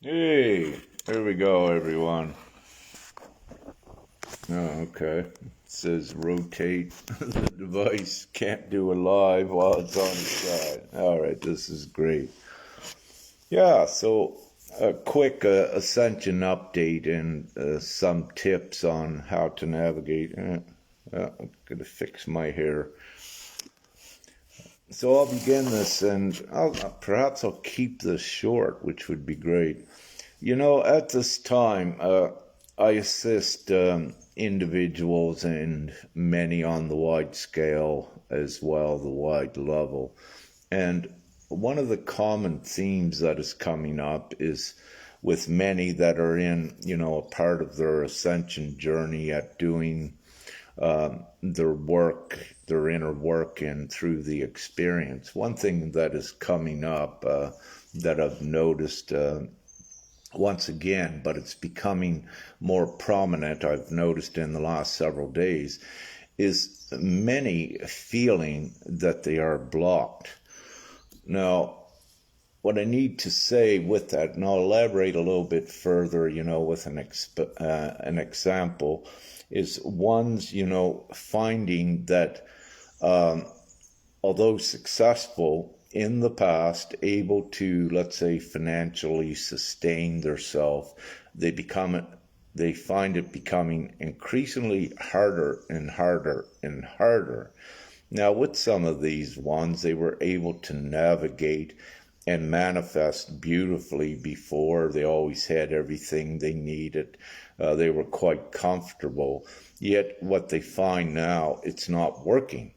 Hey, here we go, everyone. Oh, okay. It says rotate the device. Can't do a live while it's on its side. All right, this is great. Yeah, so a quick Ascension update and some tips on how to navigate. I'm going to fix my hair. So I'll begin this, and perhaps I'll keep this short, which would be great. At this time, I assist individuals and many on the wide scale as well, the wide level. And one of the common themes that is coming up is with many that are in, a part of their ascension journey at doing their work, their inner work, and through the experience. One thing that is coming up that I've noticed once again, but it's becoming more prominent, I've noticed in the last several days, is many feeling that they are blocked. Now, what I need to say with that, and I'll elaborate a little bit further, with an example, is one's, finding that although successful in the past, able to, let's say, financially sustain themselves, they find it becoming increasingly harder and harder and harder. Now, with some of these ones, they were able to navigate and manifest beautifully before. They always had everything they needed. They were quite comfortable. Yet what they find now, it's not working.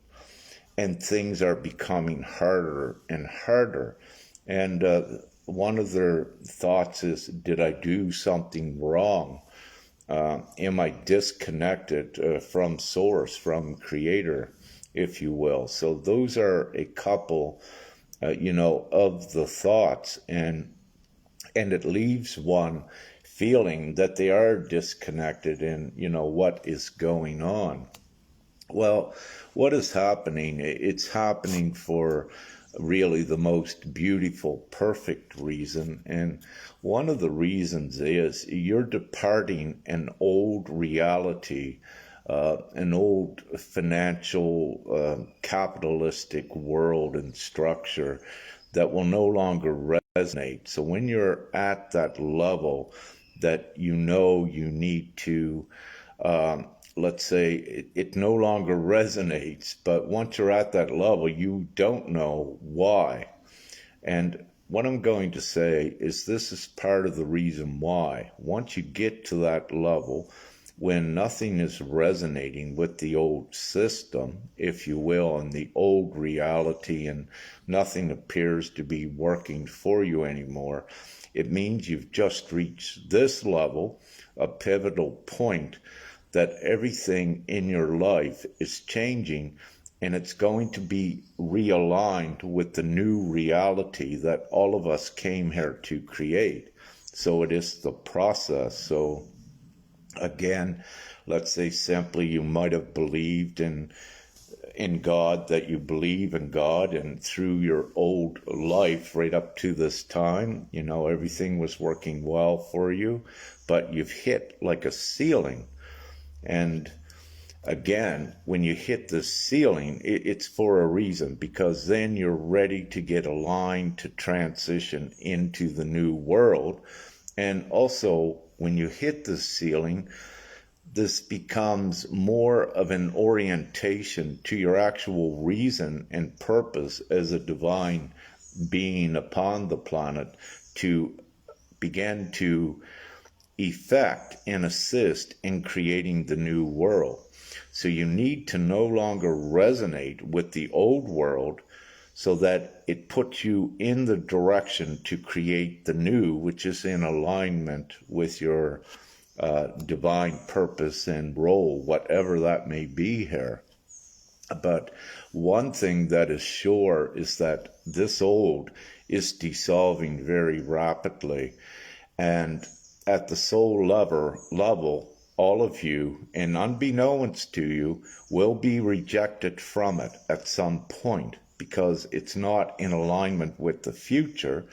And things are becoming harder and harder. And one of their thoughts is, did I do something wrong? Am I disconnected from source, from creator, if you will? So those are a couple, of the thoughts, and it leaves one feeling that they are disconnected in, what is going on. Well, what is happening? It's happening for really the most beautiful, perfect reason. And one of the reasons is you're departing an old reality, an old financial, capitalistic world and structure that will no longer resonate. So when you're at that level that you need to, let's say it no longer resonates, but once you're at that level, you don't know why. And what I'm going to say is this is part of the reason why. Once you get to that level, when nothing is resonating with the old system, if you will, and the old reality, and nothing appears to be working for you anymore, it means you've just reached this level, a pivotal point, that everything in your life is changing, and it's going to be realigned with the new reality that all of us came here to create. So it is the process. So again, let's say simply you might have believed in God, that you believe in God, and through your old life right up to this time, everything was working well for you, but you've hit like a ceiling. And again, when you hit the ceiling, it's for a reason, because then you're ready to get aligned to transition into the new world. And also, when you hit the ceiling, this becomes more of an orientation to your actual reason and purpose as a divine being upon the planet, to begin to effect and assist in creating the new world. So you need to no longer resonate with the old world, so that it puts you in the direction to create the new, which is in alignment with your divine purpose and role, whatever that may be here. But one thing that is sure is that this old is dissolving very rapidly. And at the soul level, all of you, and unbeknownst to you, will be rejected from it at some point, because it's not in alignment with the future.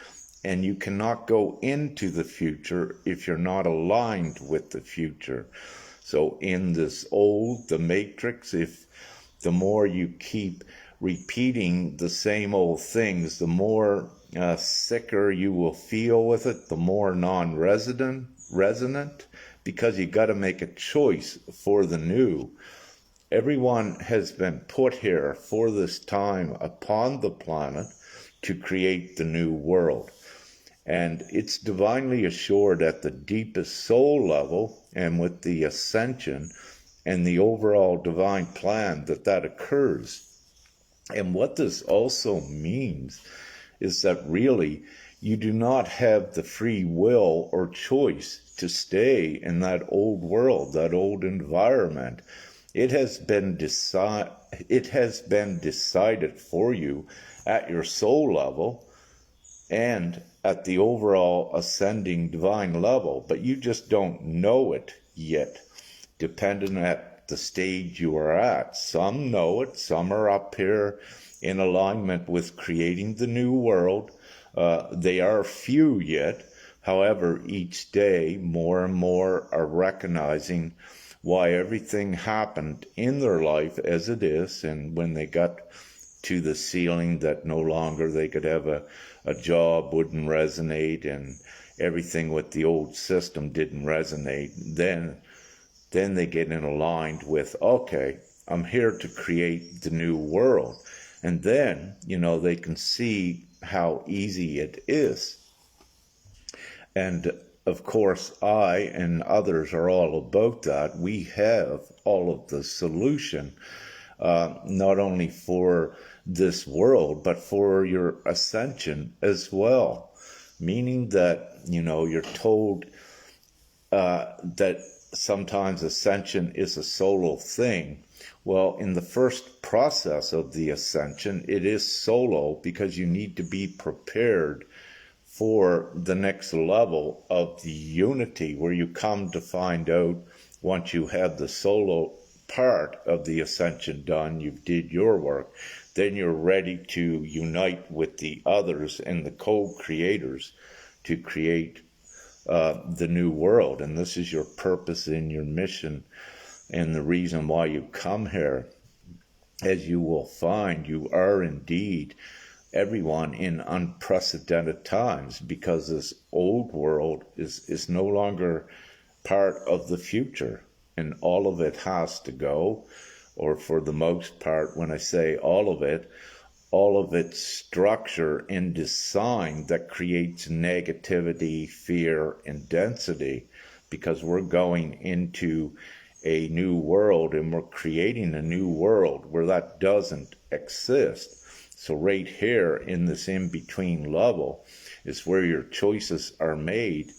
and you cannot go into the future if you're not aligned with the future. So in the matrix, if the more you keep repeating the same old things, the more sicker you will feel with it, the more resonant, because you got to make a choice for the new. Everyone has been put here for this time upon the planet to create the new world. And it's divinely assured at the deepest soul level and with the ascension and the overall divine plan that occurs. And what this also means is that really you do not have the free will or choice to stay in that old world, that old environment. It has been decided for you at your soul level and at the overall ascending divine level, but you just don't know it yet, depending at the stage you are at. Some know it, some are up here in alignment with creating the new world. They are few yet. However, each day more and more are recognizing why everything happened in their life as it is, and when they got to the ceiling that no longer they could have a job wouldn't resonate and everything with the old system didn't resonate, then they get in aligned with, okay, I'm here to create the new world. And then, they can see how easy it is. And of course, I and others are all about that. We have all of the solution, not only for this world, but for your ascension as well. Meaning that, you're told that sometimes ascension is a solo thing. Well, in the first process of the ascension, it is solo because you need to be prepared for the next level of the unity, where you come to find out, once you have the solo part of the ascension done, you've did your work, then you're ready to unite with the others and the co-creators to create the new world. And this is your purpose and your mission and the reason why you come here. As you will find, you are indeed everyone in unprecedented times, because this old world is no longer part of the future, and all of it has to go, or for the most part, when I say all of its structure and design that creates negativity, fear, and density, because we're going into a new world and we're creating a new world where that doesn't exist. So right here in this in-between level is where your choices are made,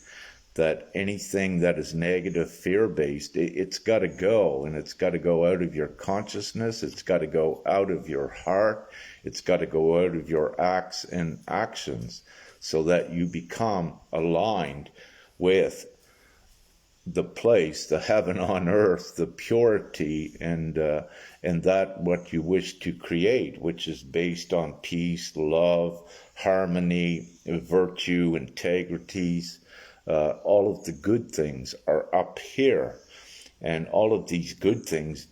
that anything that is negative, fear-based, it's got to go, and it's got to go out of your consciousness, it's got to go out of your heart, it's got to go out of your acts and actions, so that you become aligned with the place, the heaven on earth, the purity, and that what you wish to create, which is based on peace, love, harmony, virtue, integrities. All of the good things are up here, and all of these good things,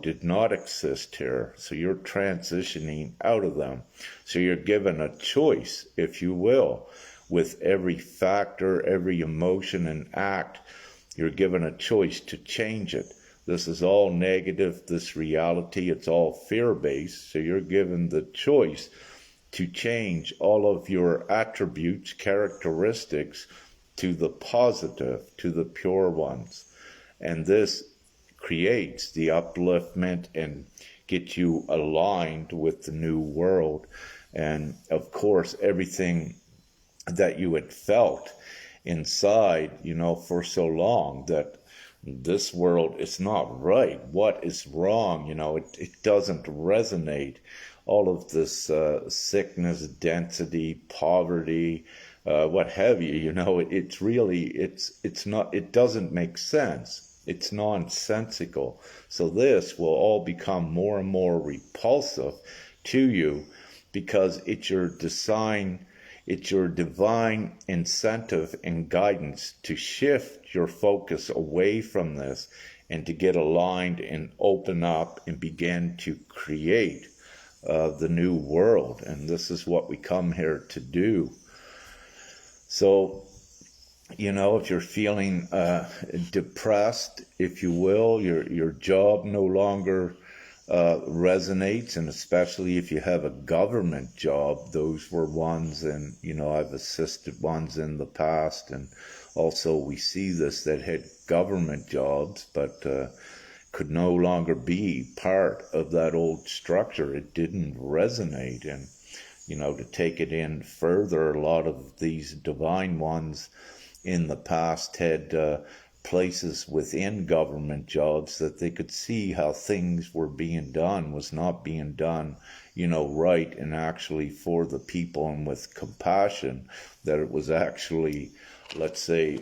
did not exist here. So you're transitioning out of them. So you're given a choice, if you will, with every factor, every emotion and act. You're given a choice to change it. This is all negative, this reality, it's all fear-based. So you're given the choice to change all of your attributes, characteristics, to the positive, to the pure ones. And this creates the upliftment and gets you aligned with the new world. And of course, everything that you had felt inside, for so long, that this world is not right. What is wrong? It doesn't resonate. All of this sickness, density, poverty, what have you, it's really, it's not, it doesn't make sense. It's nonsensical. So this will all become more and more repulsive to you, because it's your design It's your divine incentive and guidance to shift your focus away from this and to get aligned and open up and begin to create the new world. And this is what we come here to do. So, if you're feeling depressed, if you will, your job no longer resonates, and especially if you have a government job, those were ones, and I've assisted ones in the past, and also we see this that had government jobs, but could no longer be part of that old structure. It didn't resonate, and to take it in further, a lot of these divine ones in the past had places within government jobs that they could see how things were being done, was not being done, right, and actually for the people and with compassion, that it was actually, let's say,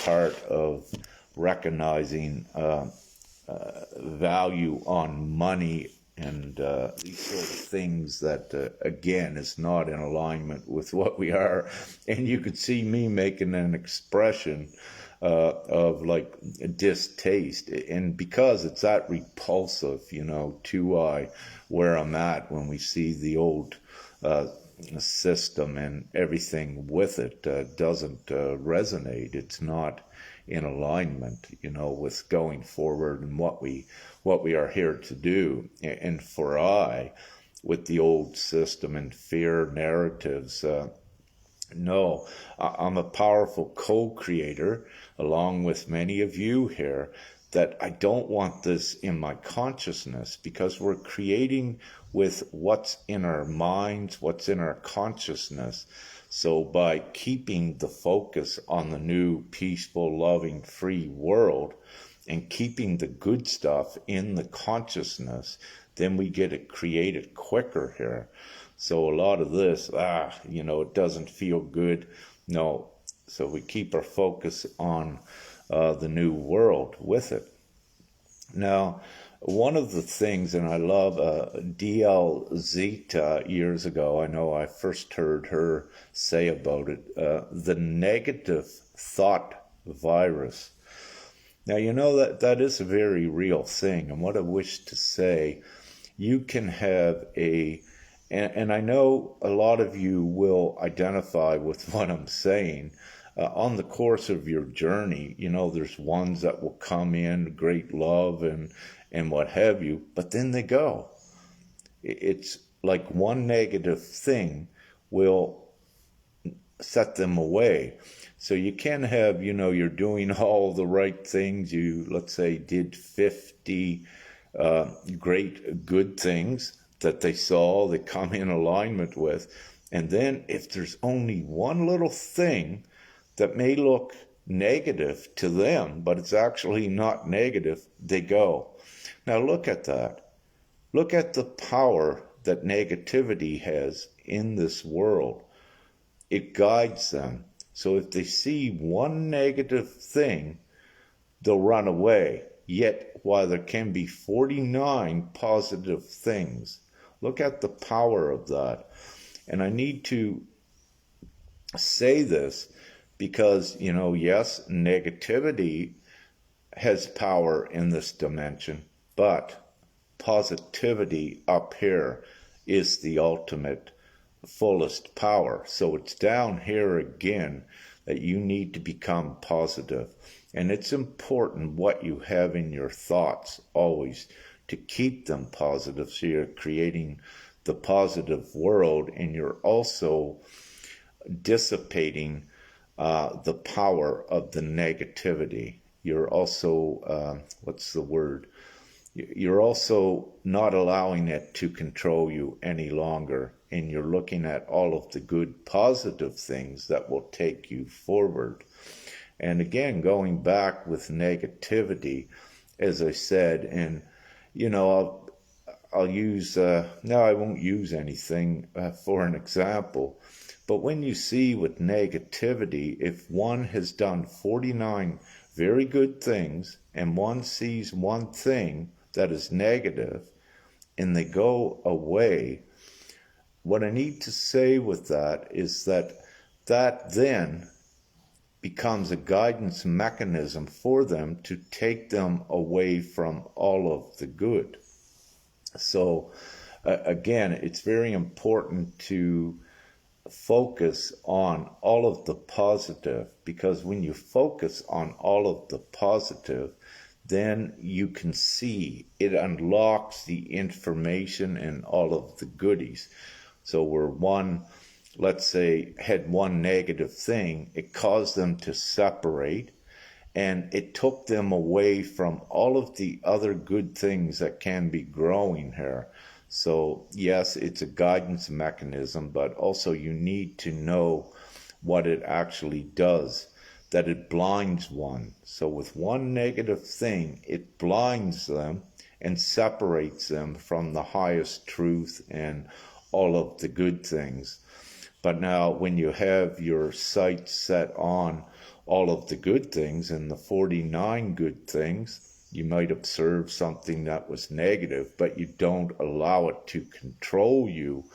part of recognizing value on money and these sort of things that, again, is not in alignment with what we are. And you could see me making an expression of like distaste, and because it's that repulsive, to where I'm at when we see the old system and everything with it doesn't resonate. It's not in alignment, with going forward and what we are here to do. And with the old system and fear narratives, no, I'm a powerful co-creator, along with many of you here, that I don't want this in my consciousness, because we're creating with what's in our minds, what's in our consciousness. So by keeping the focus on the new, peaceful, loving, free world and keeping the good stuff in the consciousness, then we get it created quicker here. So a lot of this, it doesn't feel good. No. So we keep our focus on the new world with it. Now, one of the things, and I love D.L. Zeta years ago, I know I first heard her say about it, the negative thought virus. Now, that is a very real thing. And what I wish to say, you can have and I know a lot of you will identify with what I'm saying. On the course of your journey, there's ones that will come in, great love and what have you, but then they go. It's like one negative thing will set them away. So you can have, you're doing all the right things. You, let's say, did 50 great good things that they saw, that come in alignment with. And then if there's only one little thing that may look negative to them, but it's actually not negative, they go. Now look at that. Look at the power that negativity has in this world. It guides them. So if they see one negative thing, they'll run away. Yet, while there can be 49 positive things, look at the power of that. And I need to say this because, yes, negativity has power in this dimension, but positivity up here is the ultimate, fullest power. So it's down here again that you need to become positive. And it's important what you have in your thoughts always to keep them positive. So you're creating the positive world, and you're also dissipating the power of the negativity. You're also, You're also not allowing it to control you any longer, and you're looking at all of the good, positive things that will take you forward. And again, going back with negativity, as I said, and I'll use, now I won't use anything for an example, but when you see with negativity, if one has done 49 very good things and one sees one thing that is negative and they go away, what I need to say with that is that then becomes a guidance mechanism for them to take them away from all of the good. So again, it's very important to focus on all of the positive, because when you focus on all of the positive, then you can see it unlocks the information and all of the goodies. So where one, let's say, had one negative thing, it caused them to separate, and it took them away from all of the other good things that can be growing here. So yes, it's a guidance mechanism, but also you need to know what it actually does, that it blinds one. So with one negative thing, it blinds them and separates them from the highest truth and all of the good things. But now when you have your sights set on all of the good things and the 49 good things, you might observe something that was negative, but you don't allow it to control you,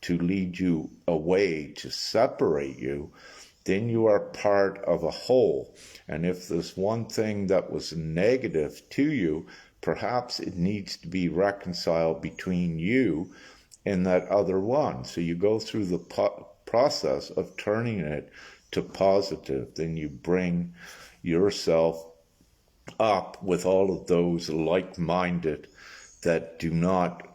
to lead you away, to separate you, then you are part of a whole. And if there's one thing that was negative to you, perhaps it needs to be reconciled between you and that other one. So you go through the process of turning it to positive. Then you bring yourself up with all of those like-minded that do not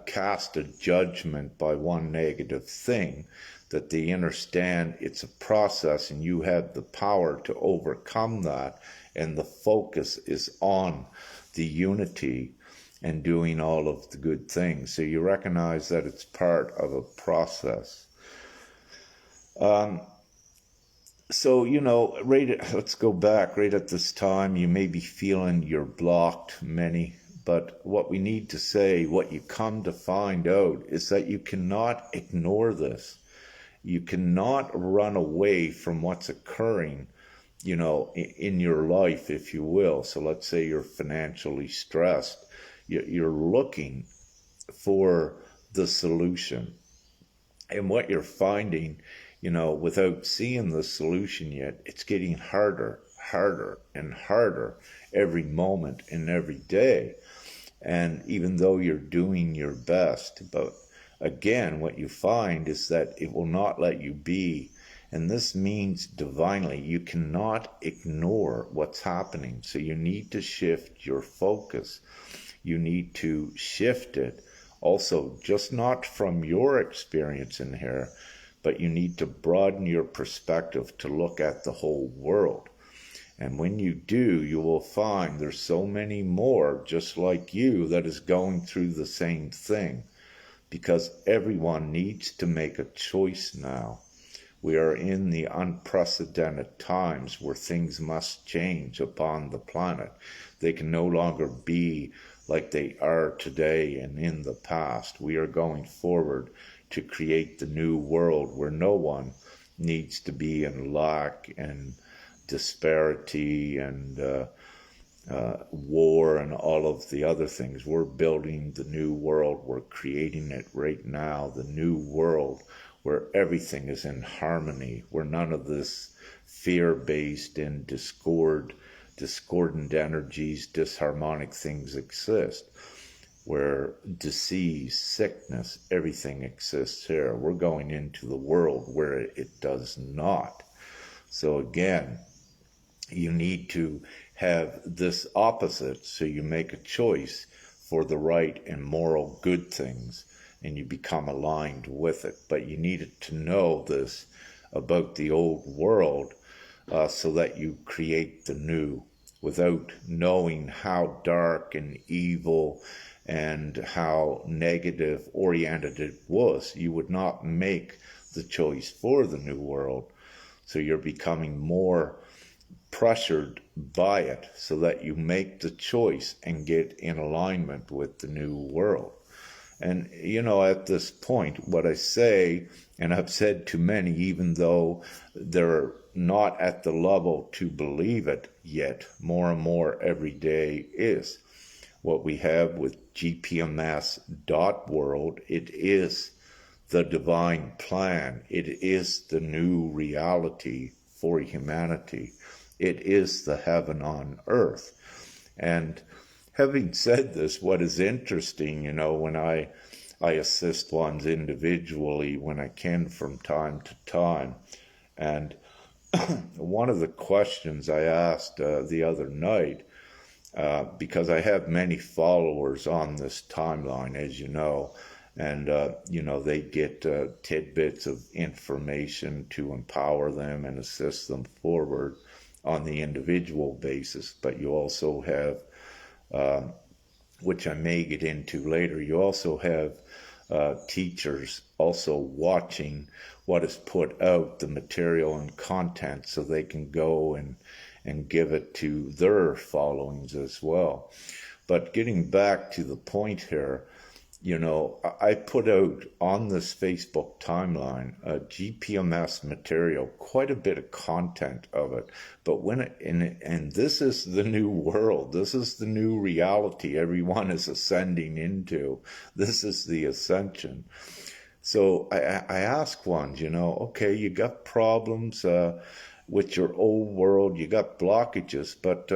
cast a judgment by one negative thing, that they understand it's a process and you have the power to overcome that, and the focus is on the unity and doing all of the good things. So you recognize that it's part of a process. So, let's go back. Right at this time, you may be feeling you're blocked, many, but what we need to say, what you come to find out, is that you cannot ignore this. You cannot run away from what's occurring, in your life, if you will. So let's say you're financially stressed. You're looking for the solution. And what you're finding, without seeing the solution yet, it's getting harder and harder every moment and every day. And even though you're doing your best, but again, what you find is that it will not let you be. And this means divinely, you cannot ignore what's happening. So you need to shift your focus. You need to shift it. Also, just not from your experience in here, but you need to broaden your perspective to look at the whole world. And when you do, you will find there's so many more just like you that is going through the same thing, because everyone needs to make a choice now. We are in the unprecedented times where things must change upon the planet. They can no longer be like they are today and in the past. We are going forward to create the new world where no one needs to be in lack and disparity and war and all of the other things. We're building the new world. We're creating it right now, the new world where everything is in harmony, where none of this fear-based and discordant energies, disharmonic things exist, where disease, sickness, everything exists here. We're going into the world where it does not. So again, you need to have this opposite, so you make a choice for the right and moral good things, and you become aligned with it. But you needed to know this about the old world so that you create the new. Without knowing how dark and evil and how negative oriented it was, you would not make the choice for the new world. So you're becoming more pressured by it so that you make the choice and get in alignment with the new world. And, at this point, what I say, and I've said to many, even though they're not at the level to believe it yet, more and more every day is what we have with GPMS.world. It is the divine plan. It is the new reality for humanity. It is the heaven on earth. And having said this, what is interesting, when I assist ones individually when I can from time to time, and one of the questions I asked the other night, because I have many followers on this timeline, as you know, and, they get tidbits of information to empower them and assist them forward on the individual basis. But you also have, which I may get into later, you also have teachers also watching what is put out, the material and content, so they can go and give it to their followings as well. But getting back to the point here, I put out on this Facebook timeline GPMS material, quite a bit of content of it. But and this is the new world. This is the new reality everyone is ascending into. This is the ascension. So I ask ones, okay, you got problems with your old world, you got blockages, but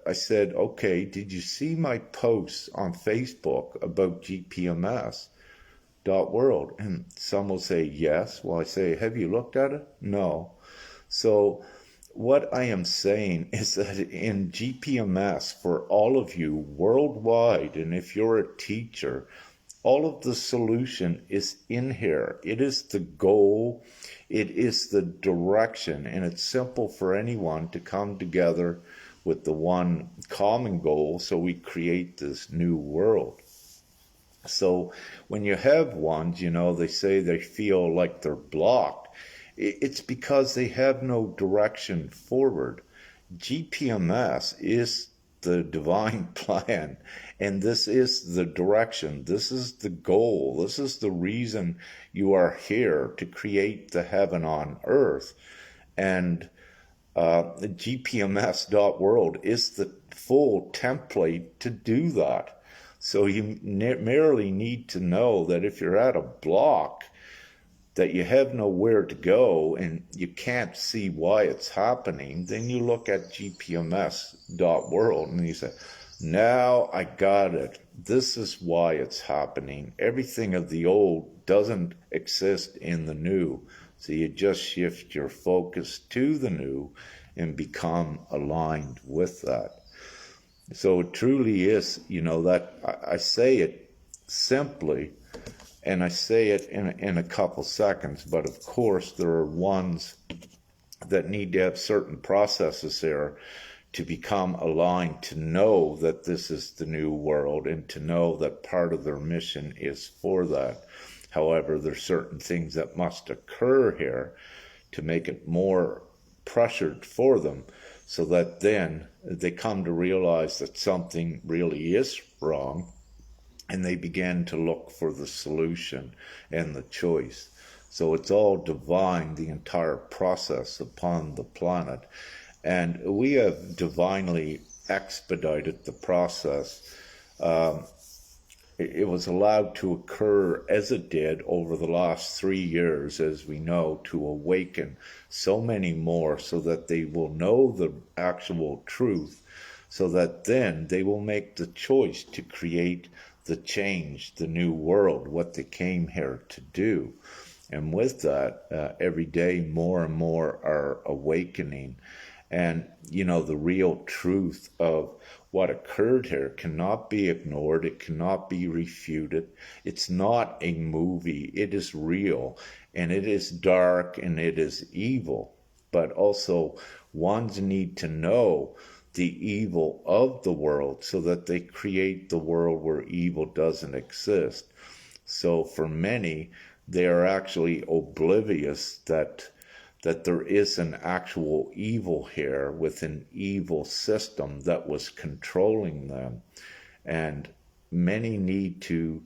I said, okay, did you see my posts on Facebook about GPMS.world? And some will say yes. Well, I say, have you looked at it? No. So what I am saying is that in GPMS, for all of you worldwide, and if you're a teacher, all of the solution is in here. It is the goal. It is the direction, and it's simple for anyone to come together with the one common goal, so we create this new world. So when you have ones, they say they feel like they're blocked. It's because they have no direction forward. GPMS is the divine plan, and this is the direction. This is the goal. This is the reason you are here, to create the heaven on earth. And the GPMS.world is the full template to do that. So you merely need to know that if you're at a block, that you have nowhere to go and you can't see why it's happening, then you look at GPMS.world and you say, now I got it. This is why it's happening. Everything of the old doesn't exist in the new. So you just shift your focus to the new and become aligned with that. So it truly is, that I say it simply, and I say it in a couple seconds, but of course there are ones that need to have certain processes there to become aligned, to know that this is the new world, and to know that part of their mission is for that. However, there's certain things that must occur here to make it more pressured for them, so that then they come to realize that something really is wrong, and they begin to look for the solution and the choice. So it's all divine, the entire process upon the planet. And we have divinely expedited the process. It was allowed to occur as it did over the last 3 years, as we know, to awaken so many more, so that they will know the actual truth, so that then they will make the choice to create the change, the new world, what they came here to do. And with that, every day more and more are awakening. And, the real truth of what occurred here cannot be ignored. It cannot be refuted. It's not a movie. It is real, and it is dark, and it is evil. But also, ones need to know the evil of the world, so that they create the world where evil doesn't exist. So for many, they are actually oblivious that there is an actual evil here, with an evil system that was controlling them. And many need to,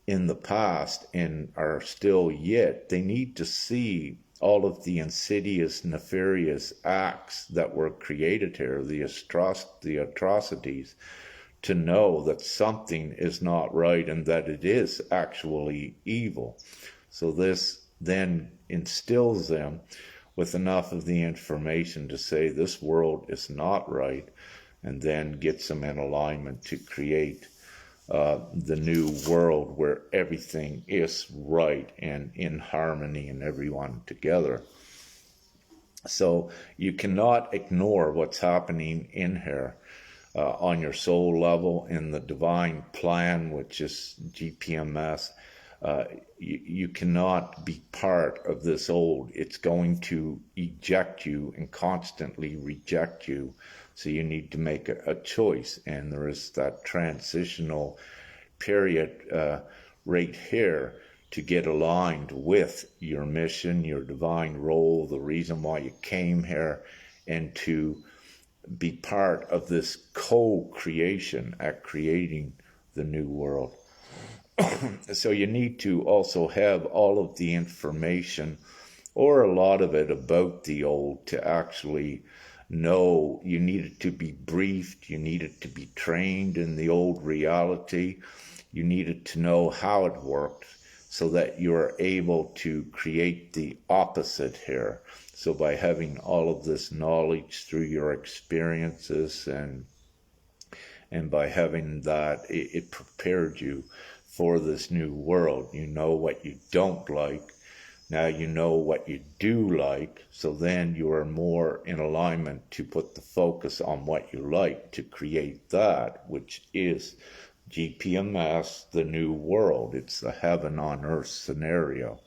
in the past and are still yet, they need to see all of the insidious, nefarious acts that were created here, the atrocities, to know that something is not right and that it is actually evil. So this then instills them with enough of the information to say this world is not right, and then gets them in alignment to create the new world where everything is right and in harmony and everyone together. So you cannot ignore what's happening in here on your soul level in the divine plan, which is GPMS. You cannot be part of this old. It's going to eject you and constantly reject you. So you need to make a choice. And there is that transitional period right here to get aligned with your mission, your divine role, the reason why you came here, and to be part of this co-creation at creating the new world. So you need to also have all of the information, or a lot of it, about the old to actually know. You need it to be briefed, you need it to be trained in the old reality, you needed to know how it worked so that you are able to create the opposite here. So by having all of this knowledge through your experiences and by having that, it prepared you for this new world. You know what you don't like. Now you know what you do like. So then you are more in alignment to put the focus on what you like to create that, which is GPMS, the new world. It's the heaven on earth scenario.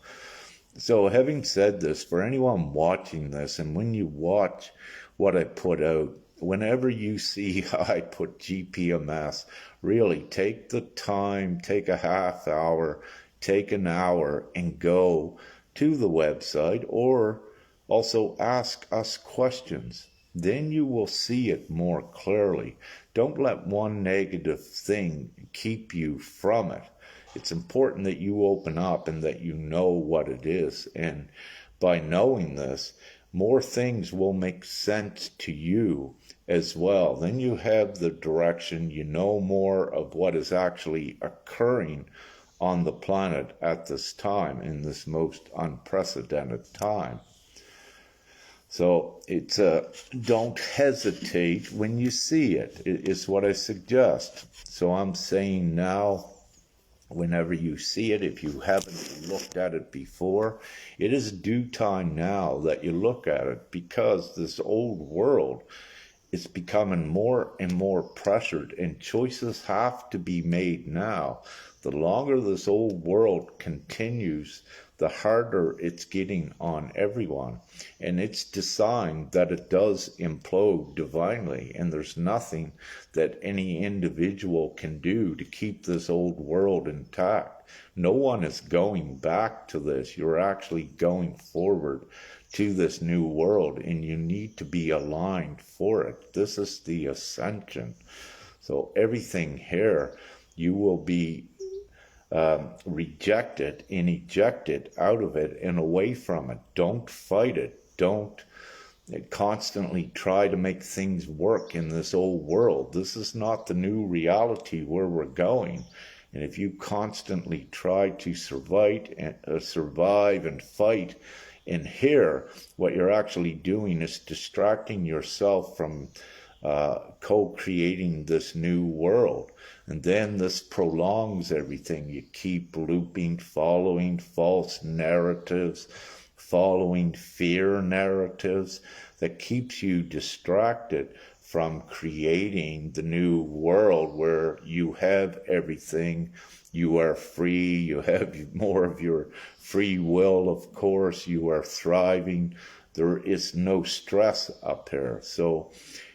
So having said this, for anyone watching this, and when you watch what I put out, whenever you see how I put GPMS, really take the time, take a half hour, take an hour, and go to the website, or also ask us questions. Then you will see it more clearly. Don't let one negative thing keep you from it. It's important that you open up and that you know what it is. And by knowing this, more things will make sense to you as well. Then you have the direction, you know more of what is actually occurring on the planet at this time, in this most unprecedented time. So it's don't hesitate when you see it. It's what I suggest. So I'm saying now, whenever you see it, if you haven't looked at it before, it is due time now that you look at it, because this old world is becoming more and more pressured, and choices have to be made now. The longer this old world continues, the harder it's getting on everyone. And it's designed that it does implode divinely, and there's nothing that any individual can do to keep this old world intact. No one is going back to this. You're actually going forward to this new world, and you need to be aligned for it. This is the Ascension. So everything here, you will be rejected and ejected out of it and away from it. Don't fight it. Don't constantly try to make things work in this old world. This is not the new reality where we're going. And if you constantly try to survive and fight in here, what you're actually doing is distracting yourself from co-creating this new world. And then this prolongs everything. You keep looping, following false narratives, following fear narratives that keeps you distracted from creating the new world where you have everything. You are free. You have more of your free will, of course. You are thriving. There is no stress up here. So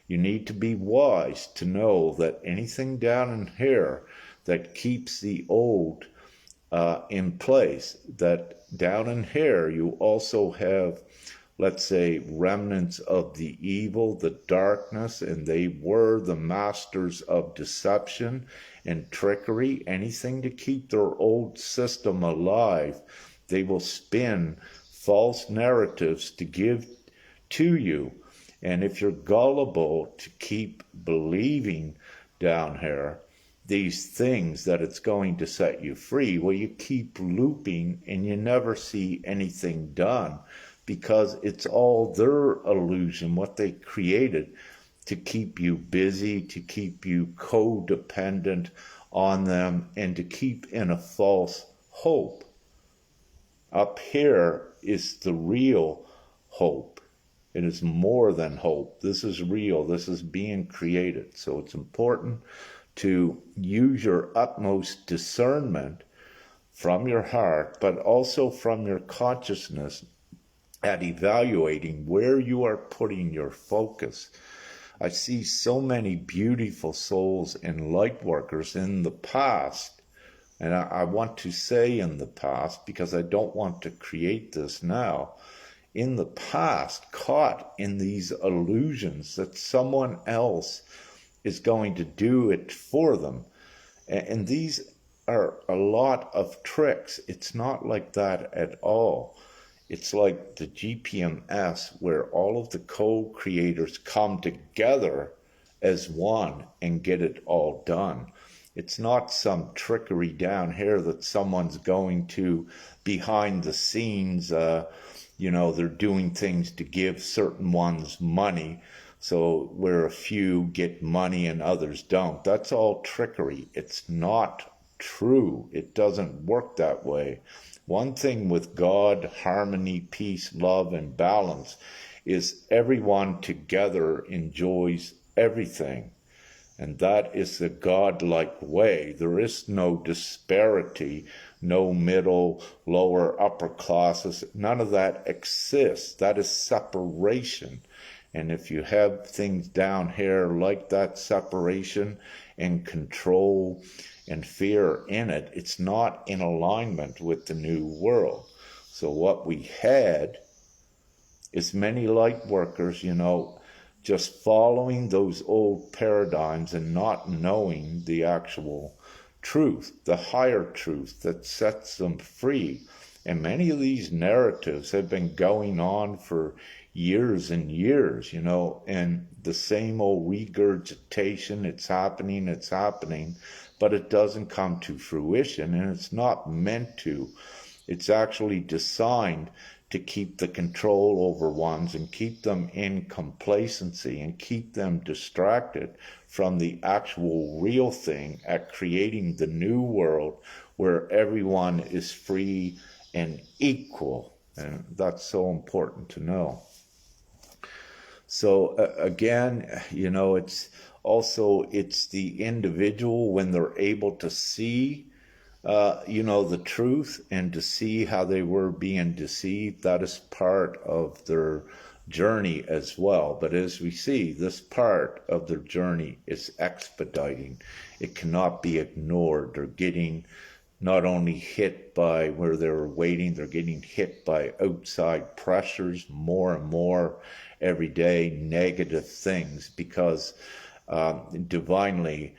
you need to be wise to know that anything down in here that keeps the old in place, that down in here you also have, let's say, remnants of the evil, the darkness, and they were the masters of deception and trickery. Anything to keep their old system alive, they will spin false narratives to give to you. And if you're gullible to keep believing down here, these things that it's going to set you free. Well, you keep looping and you never see anything done because it's all their illusion, what they created to keep you busy, to keep you codependent on them, and to keep in a false hope. Up here is the real hope. It is more than hope. This is real. This is being created. So it's important to use your utmost discernment from your heart, but also from your consciousness at evaluating where you are putting your focus. I see so many beautiful souls and light workers in the past, and I want to say in the past because I don't want to create this now, in the past caught in these illusions that someone else is going to do it for them. And these are a lot of tricks. It's not like that at all. It's like the GPMS where all of the co-creators come together as one and get it all done. It's not some trickery down here that someone's going to behind the scenes, they're doing things to give certain ones money. So where a few get money and others don't. That's all trickery. It's not true. It doesn't work that way. One thing with God, harmony, peace, love, and balance is everyone together enjoys everything. And that is the God-like way. There is no disparity, no middle, lower, upper classes. None of that exists. That is separation. And if you have things down here like that separation and control and fear in it, it's not in alignment with the new world. So what we had is many light workers, just following those old paradigms and not knowing the actual truth, the higher truth that sets them free. And many of these narratives have been going on for years and years, and the same old regurgitation, it's happening, but it doesn't come to fruition, and it's not meant to. It's actually designed to keep the control over ones and keep them in complacency and keep them distracted from the actual real thing at creating the new world where everyone is free and equal. And that's so important to know. So again, it's the individual when they're able to see the truth and to see how they were being deceived. That is part of their journey as well. But as we see, this part of their journey is expediting. It cannot be ignored. They're getting not only hit by where they were waiting, they're getting hit by outside pressures more and more every day, negative things, because divinely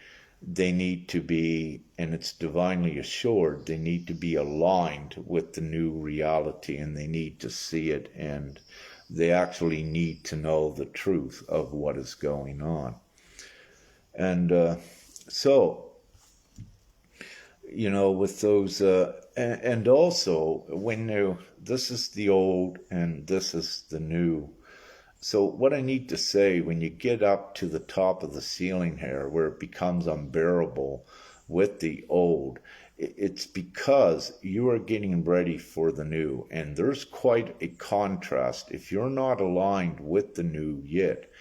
they need to be, and it's divinely assured, they need to be aligned with the new reality, and they need to see it, and they actually need to know the truth of what is going on. And so, with those, and also when this is the old and this is the new. So what I need to say, when you get up to the top of the ceiling here, where it becomes unbearable with the old, it's because you are getting ready for the new. And there's quite a contrast. If you're not aligned with the new yet,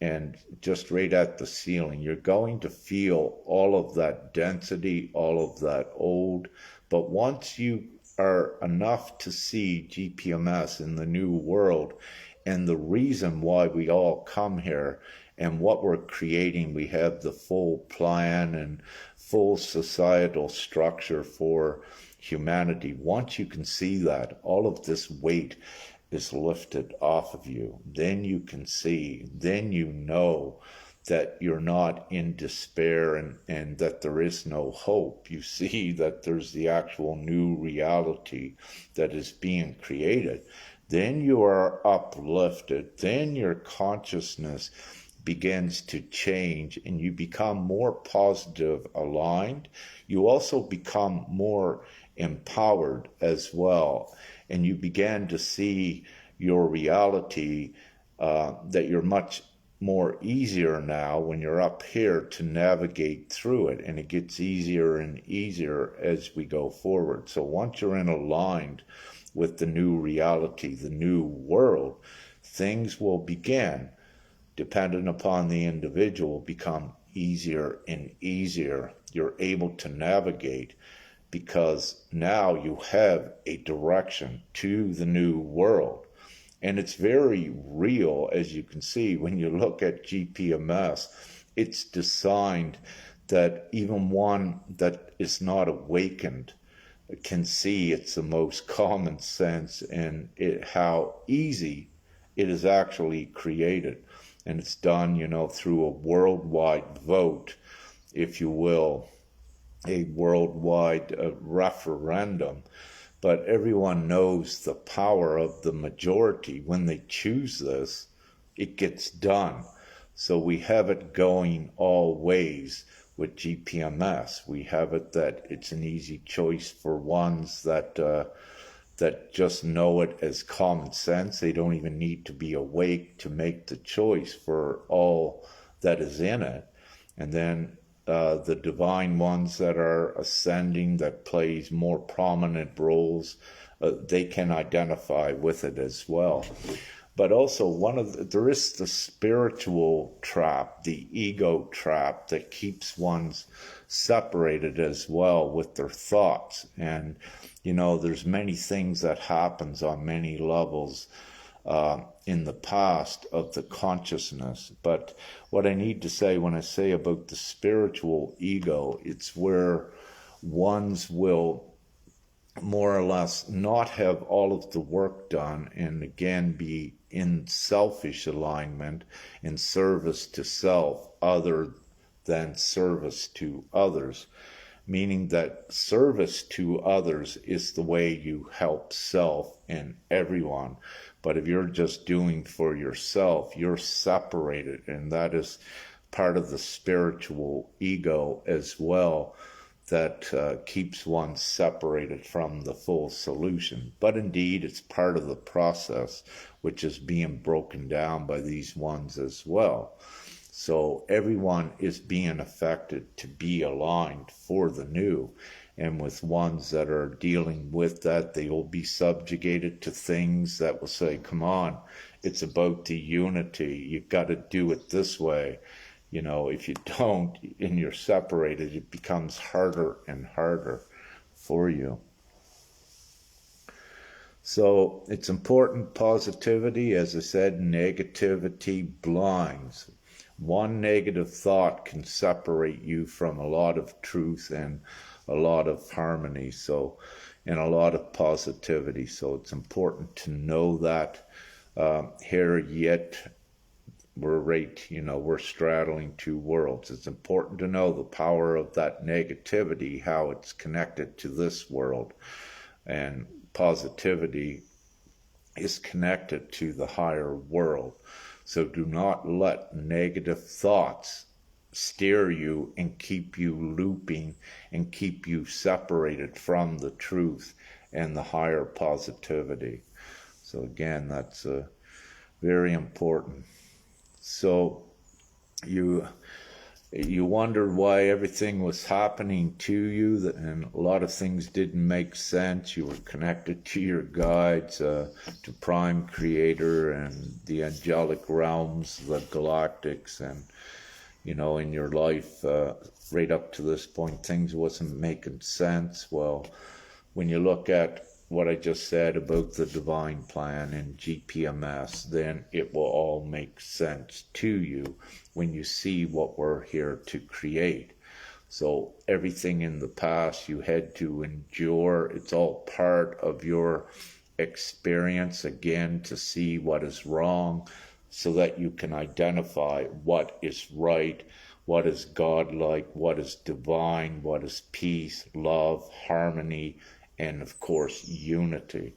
and just right at the ceiling, you're going to feel all of that density, all of that old. But once you are enough to see GPMS in the new world, and the reason why we all come here and what we're creating, we have the full plan and full societal structure for humanity. Once you can see that, all of this weight is lifted off of you. Then you can see, then you know that you're not in despair and that there is no hope. You see that there's the actual new reality that is being created. Then you are uplifted. Then your consciousness begins to change and you become more positive aligned, you also become more empowered as well. And you begin to see your reality, that you're much more easier now when you're up here to navigate through it, and it gets easier and easier as we go forward. So once you're in aligned with the new reality, the new world, things will begin, dependent upon the individual, become easier and easier. You're able to navigate because now you have a direction to the new world. And it's very real, as you can see when you look at GPMS. It's designed that even one that is not awakened can see it's the most common sense, and how easy it is actually created. And it's done, through a worldwide vote, if you will, a worldwide referendum. But everyone knows the power of the majority. When they choose this, it gets done. So we have it going all ways with GPMS. We have it that it's an easy choice for ones that just know it as common sense. They don't even need to be awake to make the choice for all that is in it. And then the divine ones that are ascending, that plays more prominent roles, they can identify with it as well. But also there is the spiritual trap, the ego trap, that keeps ones separated as well with their thoughts. And there's many things that happens on many levels in the past of the consciousness. But what I need to say when I say about the spiritual ego, it's where ones will more or less not have all of the work done, and again be in selfish alignment, in service to self other than service to others. Meaning that service to others is the way you help self and everyone. But if you're just doing for yourself, you're separated, and that is part of the spiritual ego as well, that keeps one separated from the full solution. But indeed, it's part of the process, which is being broken down by these ones as well. So everyone is being affected to be aligned for the new. And with ones that are dealing with that, they will be subjugated to things that will say, come on, it's about the unity. You've got to do it this way. If you don't and you're separated, it becomes harder and harder for you. So it's important, positivity. As I said, negativity blinds. One negative thought can separate you from a lot of truth and a lot of harmony, and a lot of positivity. So it's important to know that here yet we're straddling two worlds. It's important to know the power of that negativity, how it's connected to this world, and positivity is connected to the higher world. So do not let negative thoughts steer you and keep you looping and keep you separated from the truth and the higher positivity. So again, that's very important. So you wondered why everything was happening to you, and a lot of things didn't make sense. You were connected to your guides, to Prime Creator and the angelic realms, the galactics, and in your life right up to this point, things wasn't making sense. Well, when you look at what I just said about the divine plan and GPMS, then it will all make sense to you when you see what we're here to create. So everything in the past you had to endure, it's all part of your experience, again, to see what is wrong so that you can identify what is right, what is godlike, what is divine, what is peace, love, harmony, and of course unity.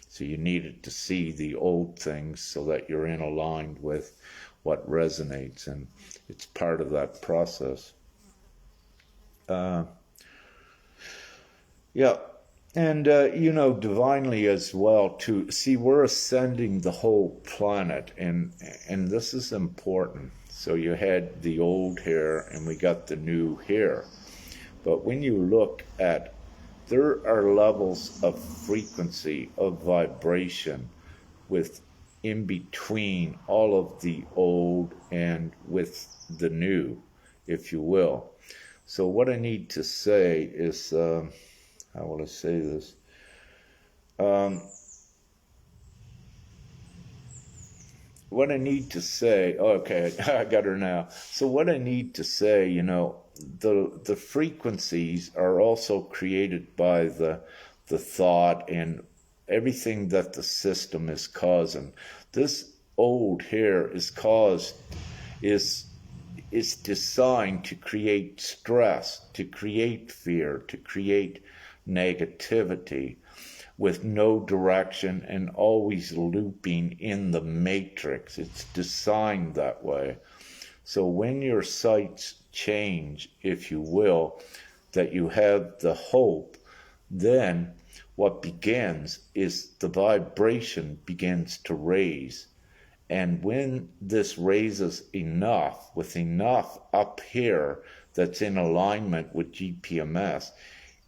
So you needed to see the old things so that you're in aligned with what resonates, and it's part of that process. Yeah. And, divinely as well, to see, we're ascending the whole planet, and this is important. So you had the old here, and we got the new here. But when you look at, there are levels of frequency, of vibration, with in between all of the old and with the new, if you will. So what I need to say is, how will I say this? What I need to say, okay, I got her now. So what I need to say, the frequencies are also created by the thought and everything that the system is causing. This old here is designed to create stress, to create fear, to create negativity, with no direction and always looping in the matrix. It's designed that way. So when your sights change, if you will, that you have the hope, then what begins is the vibration begins to raise. And when this raises enough, with enough up here that's in alignment with GPMS,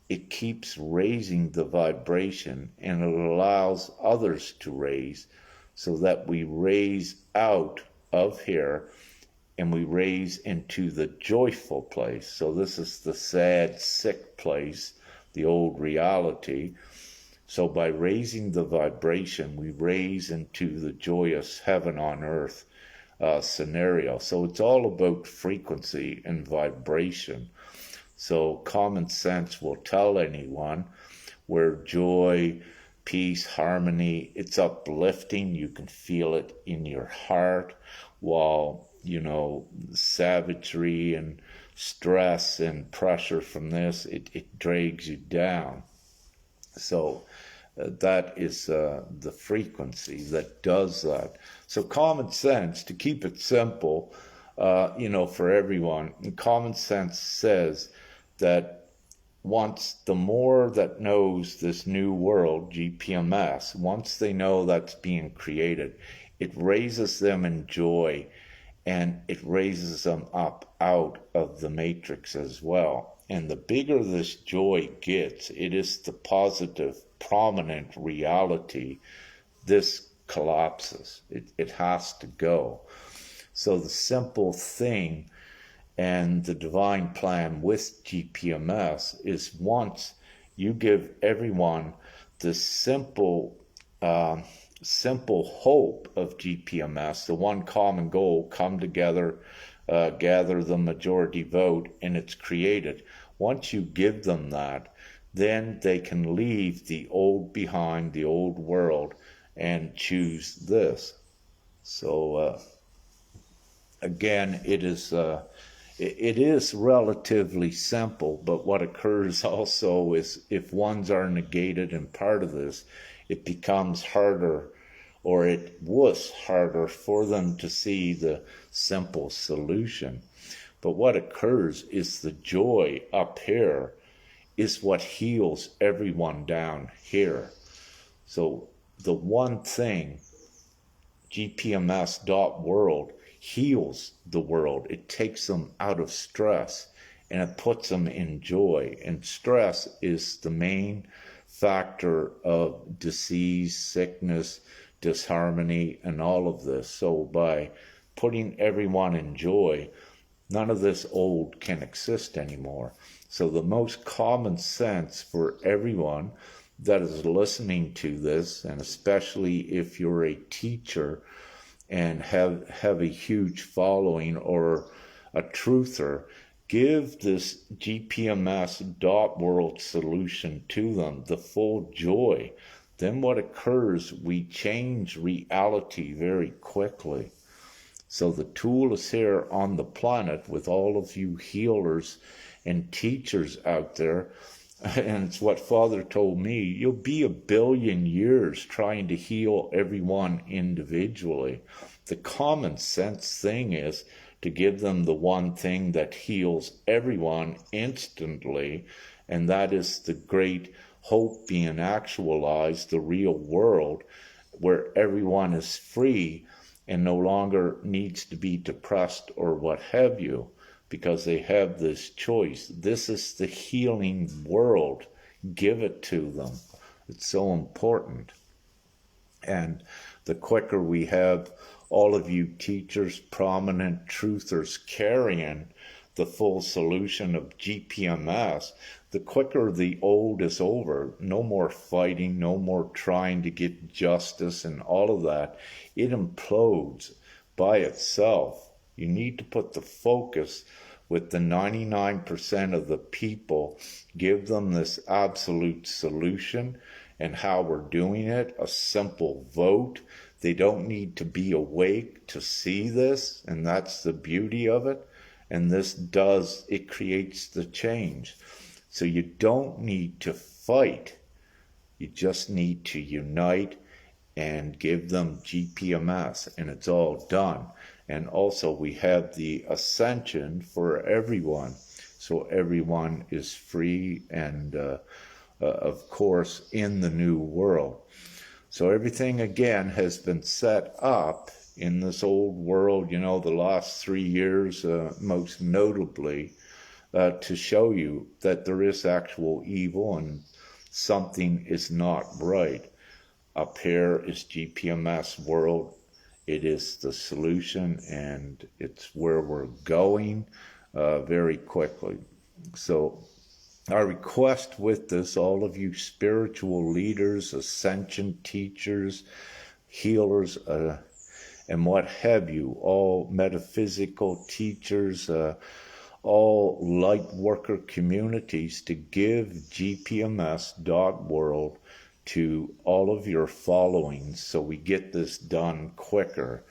it keeps raising the vibration, and it allows others to raise, so that we raise out of here and we raise into the joyful place. So this is the sad, sick place, the old reality. So by raising the vibration, we raise into the joyous heaven on earth scenario. So it's all about frequency and vibration. So common sense will tell anyone where joy, peace, harmony, it's uplifting. You can feel it in your heart, while, savagery and stress and pressure from this, it drags you down. So that is the frequency that does that. So common sense, to keep it simple, for everyone, common sense says that once the more that knows this new world, GPMS, once they know that's being created, it raises them in joy, and it raises them up out of the matrix as well. And the bigger this joy gets, it is the positive, prominent reality, this collapses. It has to go. So the simple thing and the divine plan with GPMS is, once you give everyone the simple hope of GPMS, the one common goal, come together, gather the majority vote, and it's created. Once you give them that, then they can leave the old behind, the old world, and choose this. So again, it is relatively simple, but what occurs also is, if ones are negated in part of this, it becomes harder, or it was harder for them to see the simple solution. But what occurs is the joy up here is what heals everyone down here. So the one thing, GPMS.world, heals the world. It takes them out of stress, and it puts them in joy. And stress is the main factor of disease, sickness, disharmony, and all of this. So by putting everyone in joy, none of this old can exist anymore. So the most common sense for everyone that is listening to this, and especially if you're a teacher and have a huge following, or a truther, give this GPMS.world solution to them, the full joy. Then what occurs, we change reality very quickly. So the tool is here on the planet with all of you healers and teachers out there. And it's what Father told me, you'll be 1 billion years trying to heal everyone individually. The common sense thing is to give them the one thing that heals everyone instantly, and that is the great hope being actualized, the real world where everyone is free and no longer needs to be depressed or what have you, because they have this choice. This is the healing world. Give it to them. It's so important. And the quicker we have all of you teachers, prominent truthers carrying the full solution of GPMS, the quicker the old is over. No more fighting, no more trying to get justice and all of that. It implodes by itself. You need to put the focus with the 99% of the people, give them this absolute solution and how we're doing it, a simple vote. They don't need to be awake to see this, and that's the beauty of it. And this it creates the change. So you don't need to fight. You just need to unite and give them GPMS, and it's all done. And also we have the Ascension for everyone. So everyone is free and, of course, in the new world. So everything, again, has been set up in this old world, the last 3 years, most notably, to show you that there is actual evil and something is not right. Up here is GPMS world. It is the solution, and it's where we're going very quickly. So our request with this, all of you spiritual leaders, ascension teachers, healers, and what have you, all metaphysical teachers, all light worker communities, to give GPMS.world to all of your followings so we get this done quicker.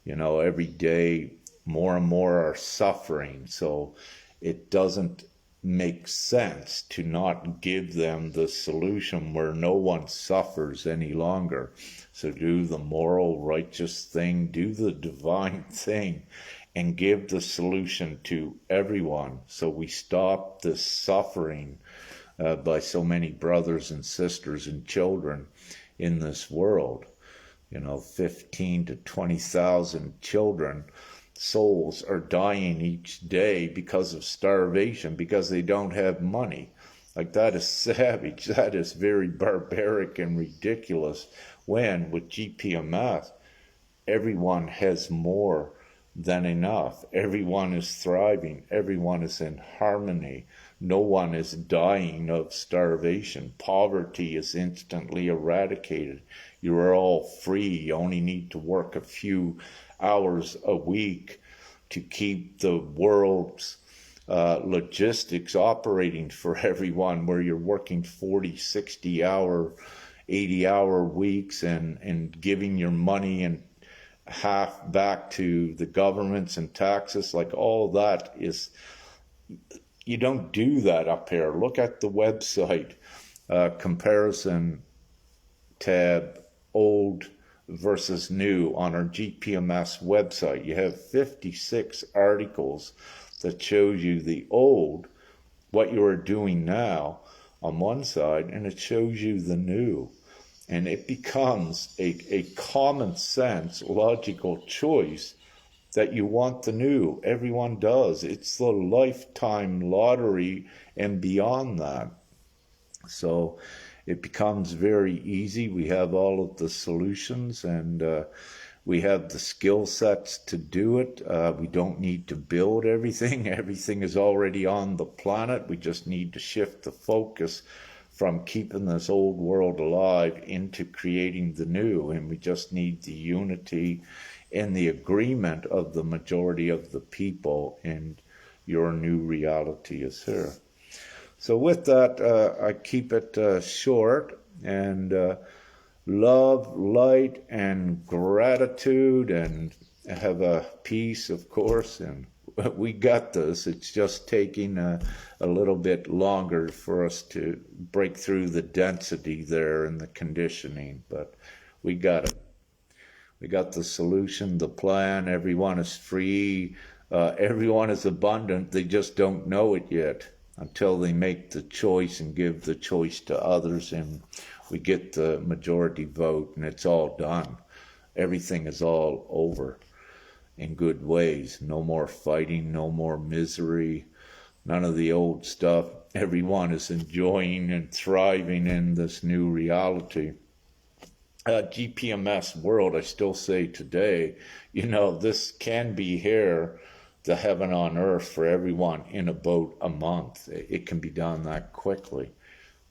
Every day more and more are suffering, so it doesn't make sense to not give them the solution where no one suffers any longer. So do the moral, righteous thing, do the divine thing, and give the solution to everyone so we stop this suffering by so many brothers and sisters and children in this world. 15 to 20,000 children, souls are dying each day because of starvation, because they don't have money. Like, that is savage. That is very barbaric and ridiculous, when with GPMS, everyone has more than enough. Everyone is thriving. Everyone is in harmony. No one is dying of starvation. Poverty is instantly eradicated. You are all free. You only need to work a few hours a week to keep the world's logistics operating for everyone, where you're working 40, 60 hour, 80 hour weeks and giving your money and half back to the governments and taxes. Like, all that is, you don't do that up here. Look at the website, comparison tab, old versus new on our GPMS website. You have 56 articles that shows you the old, what you are doing now on one side, and it shows you the new. And it becomes a common sense, logical choice that you want the new. Everyone does. It's the lifetime lottery and beyond that. So it becomes very easy. We have all of the solutions, and we have the skill sets to do it. We don't need to build everything. Everything is already on the planet. We just need to shift the focus from keeping this old world alive into creating the new. And we just need the unity and the agreement of the majority of the people, and your new reality is here. So with that, I keep it short, and love, light, and gratitude, and have a peace, of course, and we got this. It's just taking a little bit longer for us to break through the density there and the conditioning, but we got it. We got the solution, the plan. Everyone is free. Everyone is abundant. They just don't know it yet until they make the choice and give the choice to others, and we get the majority vote, and it's all done. Everything is all over in good ways. No more fighting, no more misery, none of the old stuff. Everyone is enjoying and thriving in this new reality. GPMS world, I still say today, this can be here, the heaven on earth for everyone in about a month. It can be done that quickly,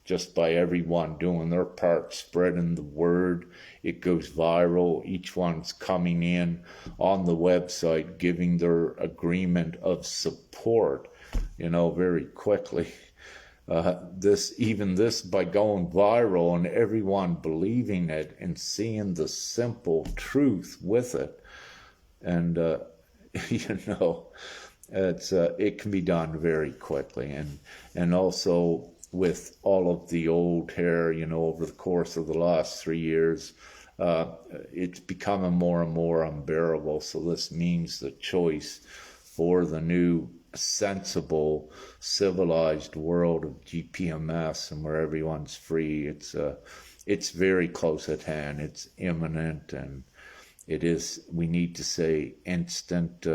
just by everyone doing their part, spreading the word. It goes viral. Each one's coming in on the website, giving their agreement of support, very quickly. This by going viral and everyone believing it and seeing the simple truth with it. And, it can be done very quickly. And also with all of the old hair, over the course of the last 3 years, it's becoming more and more unbearable. So this means the choice for the new sensible, civilized world of GPMS, and where everyone's free. It's very close at hand. It's imminent, and it is. We need to say instant,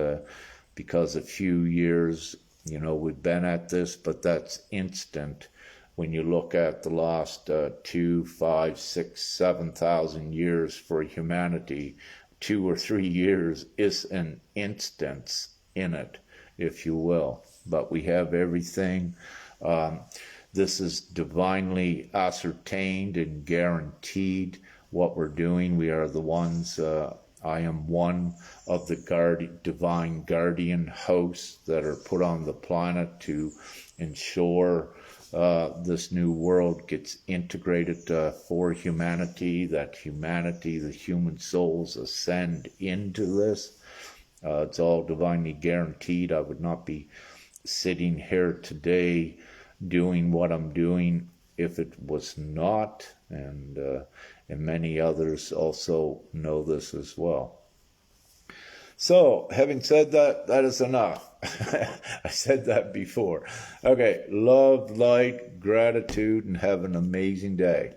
because a few years, we've been at this, but that's instant. When you look at the last 2, 5, 6, 7,000 years for humanity, 2 or 3 years is an instance in it, if you will. But we have everything. This is divinely ascertained and guaranteed what we're doing. We are the ones, I am one of the divine guardian hosts that are put on the planet to ensure this new world gets integrated for humanity, that humanity, the human souls, ascend into this. It's all divinely guaranteed. I would not be sitting here today doing what I'm doing if it was not, and many others also know this as well. So, having said that, that is enough. I said that before. Okay, love, light, gratitude, and have an amazing day.